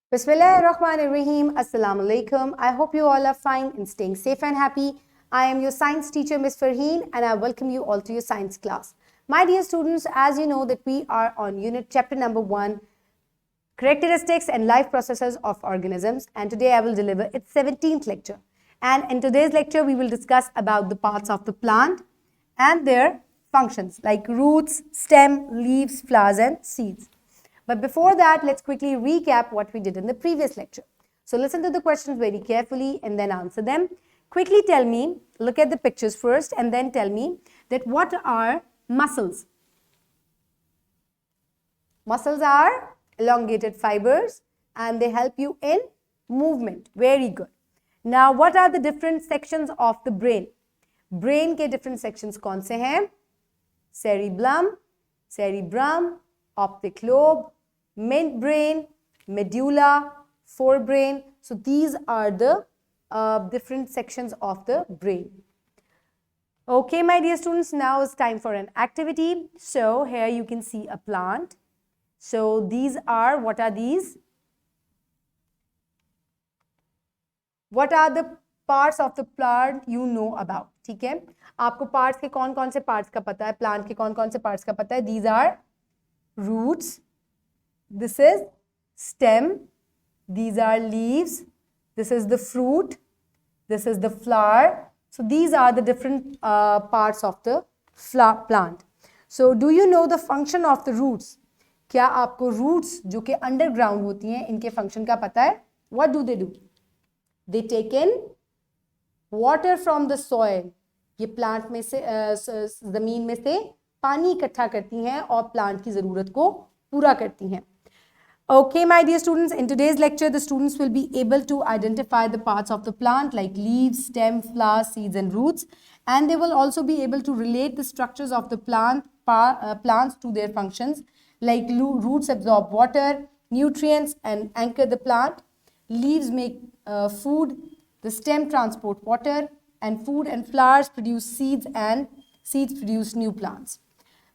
Bismillahirrahmanirrahim. Assalamu alaikum. I hope you all are fine and staying safe and happy. I am your science teacher, Miss Farheen, and I welcome you all to your science class. My dear students, as you know that we are on unit chapter number 1, characteristics and life processes of organisms, and today I will deliver its 17th lecture. And in today's lecture, we will discuss about the parts of the plant and their functions like roots, stem, leaves, flowers, and seeds. But before that, let's quickly recap what we did in the previous lecture. So listen to the questions very carefully and then answer them. Quickly tell me, look at the pictures first and then tell me that what are muscles? Muscles are elongated fibers and they help you in movement. Very good. Now, what are the different sections of the brain? Brain के different sections कौन से हैं? Cerebrum, optic lobe, midbrain, medulla, forebrain. So these are the different sections of the brain. Okay, my dear students, now it's time for an activity. So here you can see a plant. So these are, what are these? What are the parts of the plant you know about? ठीक है, आपको parts के कौन-कौन से parts का पता है, plant के कौन-कौन से parts का पता है? These are roots. This is stem. These are leaves. This is the fruit. This is the flower. So these are the different parts of the plant. So do you know the function of the roots? क्या आपको roots जो कि underground होती हैं इनके function का पता है? What do they do? They take in water from the soil. ये plant में से ज़मीन में से पानी इकट्ठा करती हैं और plant की ज़रूरत को पूरा करती हैं. Okay, my dear students, in today's lecture, the students will be able to identify the parts of the plant like leaves, stem, flowers, seeds, and roots. And they will also be able to relate the structures of the plants to their functions. Like roots absorb water, nutrients, and anchor the plant. Leaves make food. The stem transport water and food, and flowers produce seeds, and seeds produce new plants.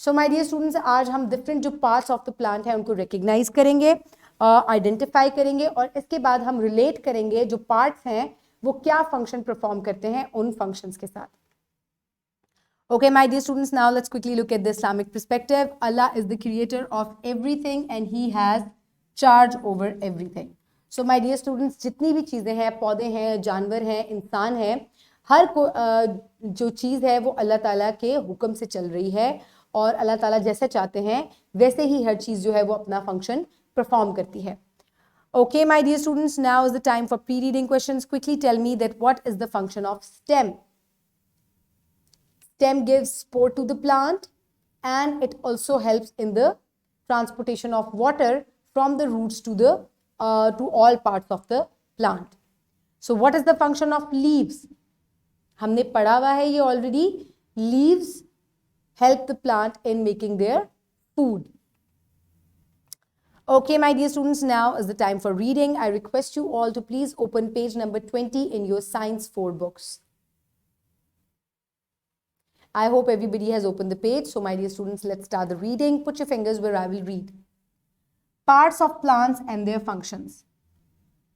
So my dear students, आज हम different जो parts of the plant हैं उनको recognize करेंगे, identify करेंगे और इसके बाद हम relate करेंगे जो parts हैं वो क्या function perform करते हैं उन functions के साथ. Okay, my dear students, now let's quickly look at the Islamic perspective. Allah is the creator of everything and He has charge over everything. So my dear students, जितनी भी चीज़ें हैं, पौधे हैं, जानवर हैं, इंसान हैं, हर जो चीज़ है वो अल्लाह ताला के हुक्म से चल रही है और अल्लाह ताला जैसे चाहते हैं वैसे ही हर चीज़ जो है वो अपना फंक्शन परफॉर्म करती है. Okay, my dear students, now is the time for pre-reading questions. Quickly tell me that what is the function of stem? Stem gives support to the plant and it also helps in the transportation of water from the roots to the to all parts of the plant. So what is the function of leaves? हमने पढ़ा हुआ है ये already. Leaves help the plant in making their food. Okay, my dear students, now is the time for reading. I request you all to please open page number 20 in your Science 4 books. I hope everybody has opened the page. So my dear students, let's start the reading. Put your fingers where I will read. Parts of plants and their functions.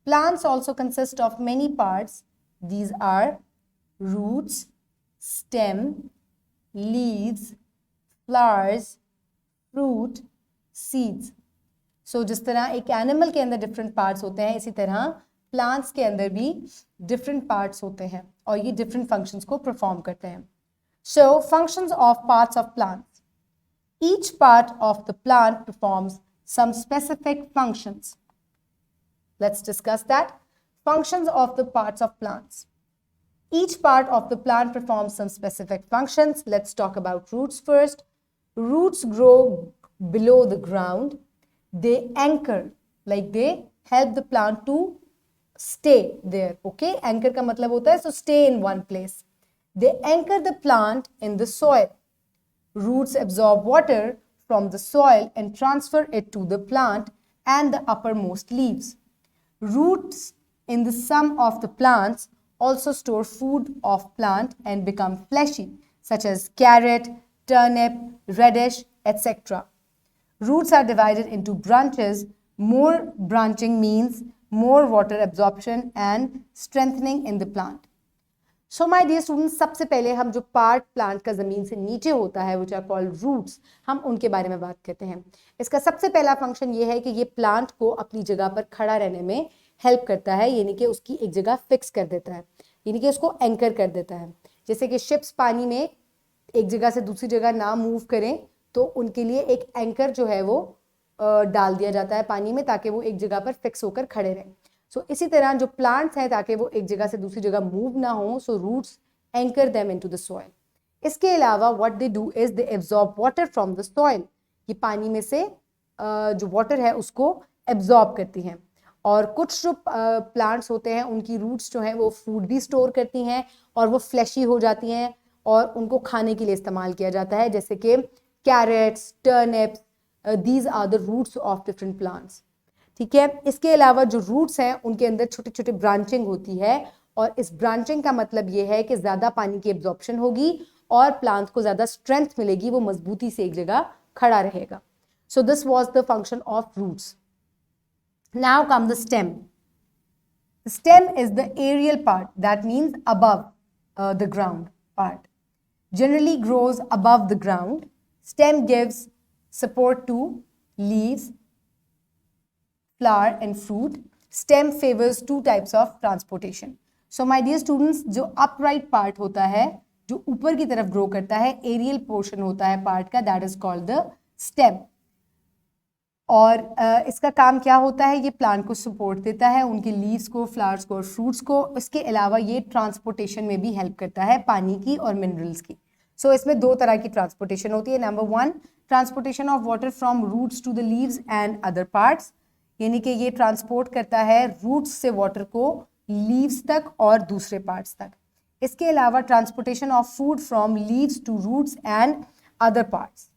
Plants also consist of many parts. These are roots, stem, leaves, flowers, fruit, seeds. So जिस तरह एक animal के अंदर different parts होते हैं इसी तरह plants के अंदर भी different parts होते हैं और ये different functions को perform करते हैं. So functions of parts of plants. Each part of the plant performs some specific functions. Let's discuss that. Functions of the parts of plants. Each part of the plant performs some specific functions. Let's talk about roots first. Roots grow below the ground. They anchor, like they help the plant to stay there. Okay, anchor का मतलब होता है so stay in one place. They anchor the plant in the soil. Roots absorb water from the soil and transfer it to the plant and the uppermost leaves. Roots in the sum of the plants also store food of plant and become fleshy, such as carrot, turnip, radish, etc. Roots are divided into branches More branching means more water absorption and strengthening in the plant. So my dear students, सबसे पहले हम जो part plant का जमीन से नीचे होता है which are called roots, हम उनके बारे में बात करते हैं. इसका सबसे पहला फंक्शन ये है कि ये प्लांट को अपनी जगह पर खड़ा रहने में हेल्प करता है, यानी कि उसकी एक जगह फिक्स कर देता है, यानी कि उसको एंकर कर देता है. जैसे कि शिप्स पानी में एक जगह से दूसरी जगह ना मूव करें तो उनके लिए एक एंकर जो है वो डाल दिया जाता है पानी में, ताकि वो एक जगह पर फिक्स होकर खड़े रहें. सो इसी तरह जो प्लांट्स हैं, ताकि वो एक जगह से दूसरी जगह मूव ना हो, so roots anchor them into the soil. इसके अलावा what they do is they absorb water from the soil. ये पानी में से जो वाटर है उसको एब्जॉर्ब करती हैं. और कुछ जो प्लांट्स होते हैं उनकी रूट्स जो हैं वो फूड भी स्टोर करती हैं और वो फ्लैशी हो जाती हैं और उनको खाने के लिए इस्तेमाल किया जाता है, जैसे कि carrots, turnips, these are the roots of different plants. ठीक है. इसके अलावा जो रूट्स हैं उनके अंदर छोटे छोटे ब्रांचिंग होती है, और इस ब्रांचिंग का मतलब ये है कि ज़्यादा पानी की एब्जॉर्प्शन होगी और प्लांट को ज़्यादा स्ट्रेंथ मिलेगी, वो मजबूती से एक जगह खड़ा रहेगा. So this was the function of roots. Now come the stem. The stem is the aerial part, that means above the ground part. Generally grows above the ground. Stem gives support to leaves, flower and fruit. Stem favors two types of transportation. So my dear students, जो upright part होता है, जो ऊपर की तरफ grow करता है, aerial portion होता है part का, that is called the stem. और इसका काम क्या होता है, ये प्लांट को सपोर्ट देता है, उनके लीव्स को, फ्लावर्स को और फ्रूट्स को. इसके अलावा ये ट्रांसपोर्टेशन में भी हेल्प करता है पानी की और मिनरल्स की. सो इसमें दो तरह की ट्रांसपोर्टेशन होती है. Number 1, transportation of water from roots to the leaves and other parts, यानी कि ये ट्रांसपोर्ट करता है रूट्स से वाटर को लीव्स तक और दूसरे पार्ट्स तक. इसके अलावा transportation of food from leaves to roots and other parts.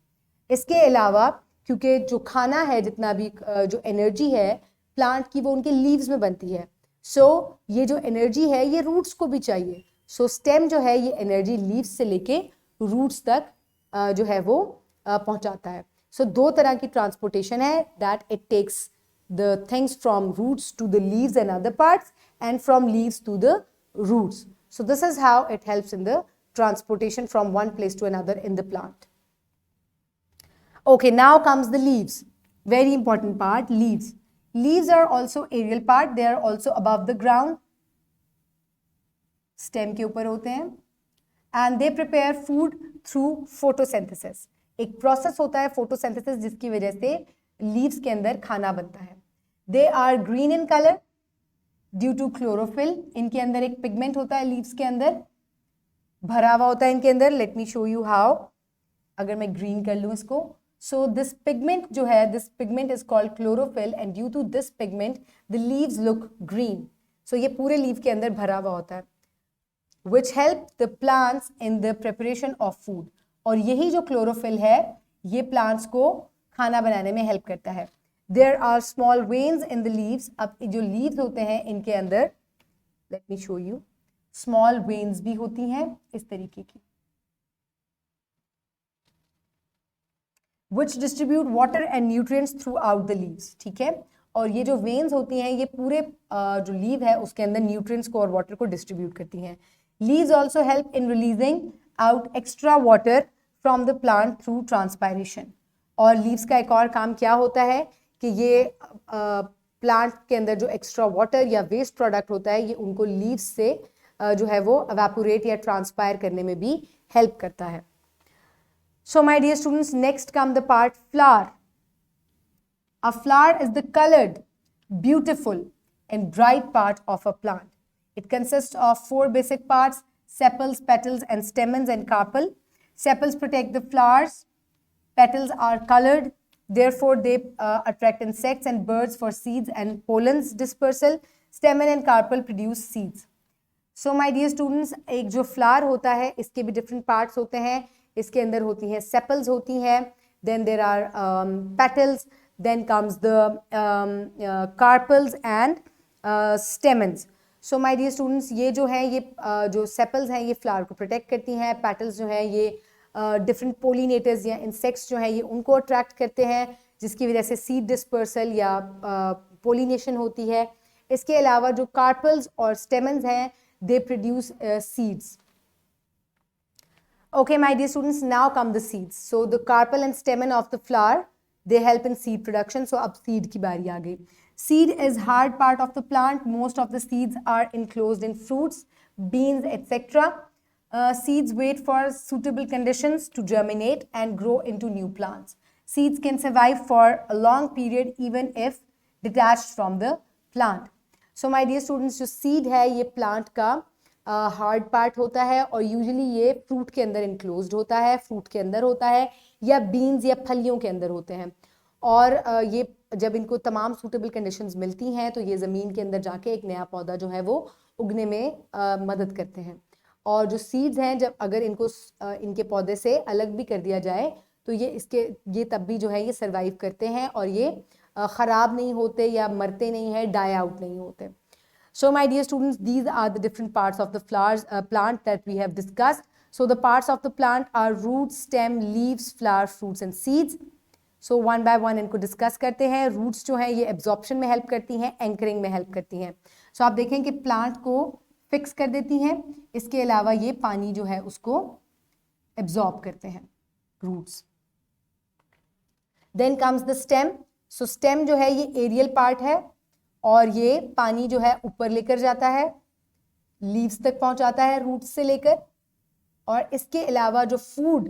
इसके अलावा क्योंकि जो खाना है, जितना भी जो एनर्जी है प्लांट की, वो उनके लीव्स में बनती है. सो ये जो एनर्जी है ये रूट्स को भी चाहिए. सो स्टेम जो है ये एनर्जी लीव्स से लेके रूट्स तक जो है वो पहुंचाता है. सो दो तरह की ट्रांसपोर्टेशन है, that it takes the things from roots to the leaves and other parts, and from leaves to the roots. So this is how it helps in the transportation from one place to another in the plant. Okay, now comes the leaves. Very important part, leaves. Leaves are also aerial part. They are also above the ground. Stem के ऊपर होते हैं. And they prepare food through photosynthesis. एक process होता है photosynthesis जिसकी वजह से लीव्स के अंदर खाना बनता है. They are green in colour due to chlorophyll. इनके अंदर एक पिगमेंट होता है, लीव्स के अंदर भरा हुआ होता है इनके अंदर. Let me show you how. अगर मैं ग्रीन कर लूँ इसको, सो दिस पिगमेंट जो है, this pigment is called chlorophyll, and due to this pigment the leaves look green. So ये पूरे लीव के अंदर भरा हुआ होता है, which help the plants in the preparation of food. और यही जो क्लोरोफिल है ये प्लांट्स को खाना बनाने में हेल्प करता है. There are small veins in the leaves. अब जो लीव्स होते हैं इनके अंदर, let me show you, small veins भी होती हैं इस तरीके की, which distribute water and nutrients throughout the leaves. ठीक है. और ये जो वेन्स होती हैं ये पूरे जो लीव है उसके अंदर न्यूट्रिएंट्स को और वाटर को डिस्ट्रीब्यूट करती हैं. Leaves also help in releasing out extra water from the plant through transpiration. और लीव्स का एक और काम क्या होता है कि ये प्लांट के अंदर जो एक्स्ट्रा वाटर या वेस्ट प्रोडक्ट होता है ये उनको लीव्स से जो है वो एवेपोरेट या ट्रांसपायर करने में भी हेल्प करता है. So my dear students, next come the part flower. A flower is the coloured, beautiful and bright part of a plant. It consist of 4 basic parts: sepals, petals and stamens and carpel. Sepals protect the flowers. Petals are colored, therefore they attract insects and birds for seeds and pollen's dispersal. Stamen and carpel produce seeds. So my dear students, एक जो flower होता है इसके भी different parts होते हैं. इसके अंदर होती हैं sepals होती हैं, then there are petals, then comes the carpels and stamens. So my dear students, ये जो है ये जो sepals हैं ये flower को protect करती हैं. petals जो है ये डिफरेंट पोलिनेटर्स या इंसेक्ट्स जो हैं ये उनको अट्रैक्ट करते हैं, जिसकी वजह से सीड डिस्पर्सल या पोलिनेशन होती है। इसके अलावा जो कार्पल्स और स्टेमन्स हैं, they produce seeds. Okay, my dear students, now come the seeds. So the carpel and stamen of the flower, they help in seed production. So अब seed की बारी आ गई. Seed is hard part of the plant. Most of the seeds are enclosed in fruits, beans, etc. Seeds wait for suitable conditions to germinate and grow into new plants. Seeds can survive for a long period even if detached from the plant. So my dear students, जो seed है ये plant का hard part होता है और usually ये fruit के अंदर इनक्लोज्ड होता है, फ्रूट के अंदर होता है या बीन्स या फलियों के अंदर होते हैं। और ये जब इनको तमाम सूटेबल कंडीशंस मिलती हैं तो ये ज़मीन के अंदर जाके एक नया पौधा जो है वो उगने में मदद करते हैं। और जो सीड्स हैं, जब अगर इनको इनके पौधे से अलग भी कर दिया जाए तो ये तब भी जो है ये सर्वाइव करते हैं और ये ख़राब नहीं होते या मरते नहीं हैं, डाई आउट नहीं होते। So my dear students, these are the different parts of the plant that we have discussed. So the parts of the plant are roots, stem, leaves, flower, fruits and seeds. So one by one इनको discuss करते हैं। Roots जो हैं ये absorption में help करती हैं, anchoring में help करती हैं। So आप देखें कि plant को fix कर देती हैं, इसके अलावा ये पानी जो है उसको absorb करते हैं, roots. Then comes the stem. So stem जो है ये aerial part है और ये पानी जो है ऊपर लेकर जाता है, लीव्स तक पहुंचाता है रूट्स से लेकर। और इसके अलावा जो फूड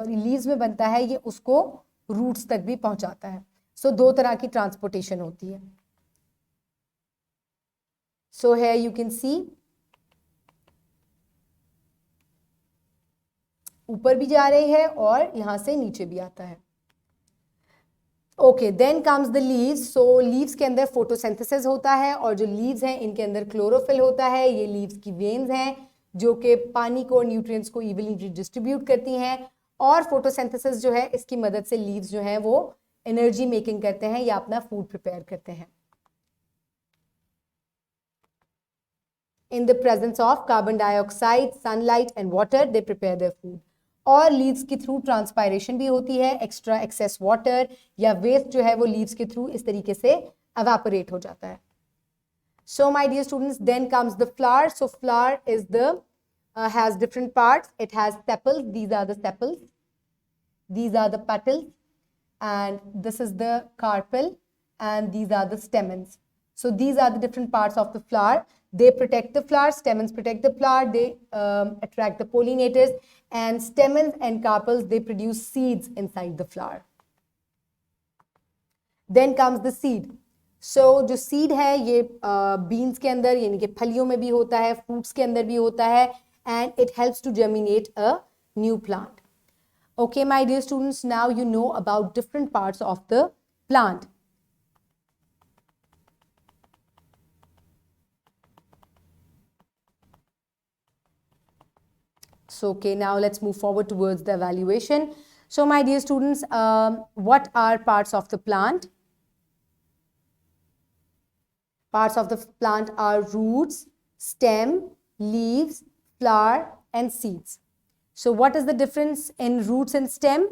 लीव्स में बनता है ये उसको रूट्स तक भी पहुंचाता है। सो दो तरह की ट्रांसपोर्टेशन होती है। सो है यू कैन सी ऊपर भी जा रही है और यहां से नीचे भी आता है। Okay, then comes the leaves. So leaves के अंदर फोटोसिंथेसिस होता है और जो लीव्स हैं इनके अंदर क्लोरोफिल होता है। ये लीव्स की वेन्स हैं जो कि पानी को, न्यूट्रिएंट्स को इवनली डिस्ट्रीब्यूट करती हैं। और फोटोसिंथेसिस जो है इसकी मदद से लीव्स जो हैं वो एनर्जी मेकिंग करते हैं या अपना फूड प्रिपेयर करते हैं। In the presence of carbon dioxide, sunlight and water, they prepare their food. और लीव्स के थ्रू ट्रांसपायरेशन भी होती है, एक्स्ट्रा एक्सेस वाटर या वेस्ट जो है वो लीव्स के थ्रू इस तरीके से एवापोरेट हो जाता है। So my dear students, then comes the flower. So flower is the has different parts. It has sepals. These are the sepals. These are the petals, and this is the carpel, and these are the stamens. So these are the different parts of the flower. They protect the flower. Stamens protect the flower. They attract the pollinators, and stamens and carpels, they produce seeds inside the flower. Then comes the seed. So जो seed है ये beans के अंदर यानी कि फलियों में भी होता है, fruits के अंदर भी होता है, and it helps to germinate a new plant. Okay, my dear students, now you know about different parts of the plant. So, okay, now let's move forward towards the evaluation. So, my dear students, what are parts of the plant? Parts of the plant are roots, stem, leaves, flower, and seeds. So, what is the difference in roots and stem?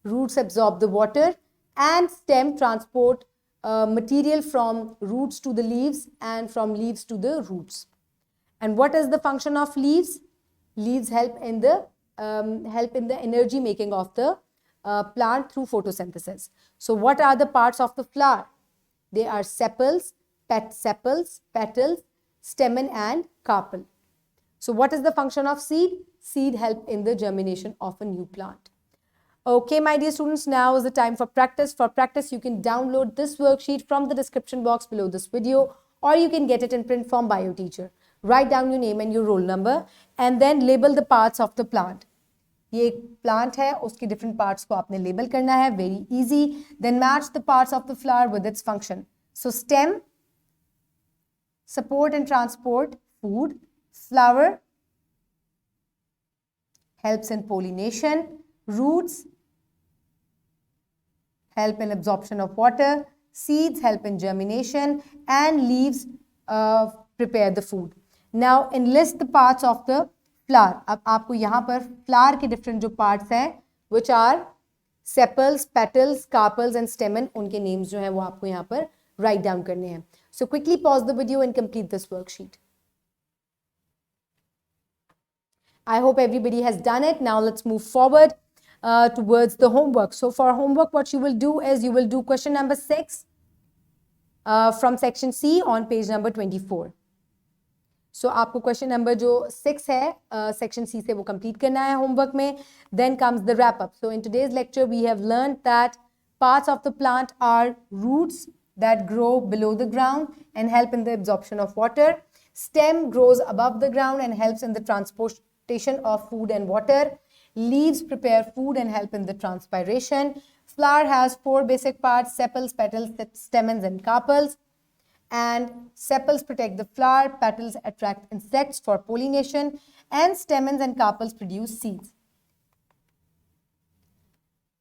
Roots absorb the water and stem transport material from roots to the leaves and from leaves to the roots. And what is the function of leaves? Leaves help in the energy making of the plant through photosynthesis. So what are the parts of the flower? They are sepals, petals, stamen and carpel. So what is the function of seed? Seed help in the germination of a new plant. Okay, my dear students, now is the time for practice. For practice, you can download this worksheet from the description box below this video, or you can get it in print form by your teacher. Write down your name and your roll number and then label the parts of the plant. ये एक plant है, उसकी different parts को आपने label करना है, very easy. Then match the parts of the flower with its function. So stem, support and transport food. Flower helps in pollination. Roots help in absorption of water. Seeds help in germination. And leaves prepare the food. Now enlist the parts of the flower. अब आपको यहाँ पर flower के different जो parts हैं, which are sepals, petals, carpels and stamen, उनके names जो हैं वो आपको यहाँ पर राइट डाउन करने हैं. So quickly pause the video and complete this worksheet. I hope everybody has done it. Now let's move forward towards the homework. So for homework, what you will do is you will do question number 6 from section C on page number 24. So आपको question number जो 6 है section C से वो complete करना है homework में. Then comes the wrap up. So in today's lecture, we have learned that parts of the plant are roots that grow below the ground and help in the absorption of water. Stem grows above the ground and helps in the transportation of food and water. Leaves prepare food and help in the transpiration. Flower has 4 basic parts: sepals, petals, stamens and carpels. And sepals protect the flower, petals attract insects for pollination, and stamens and carpels produce seeds.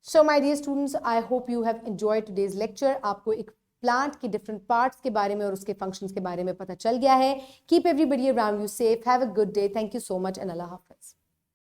So my dear students, I hope you have enjoyed today's lecture. आपको एक plant के different parts के बारे में और उसके functions के बारे में पता चल गया है. Keep everybody around you safe. Have a good day. Thank you so much and Allah Hafiz.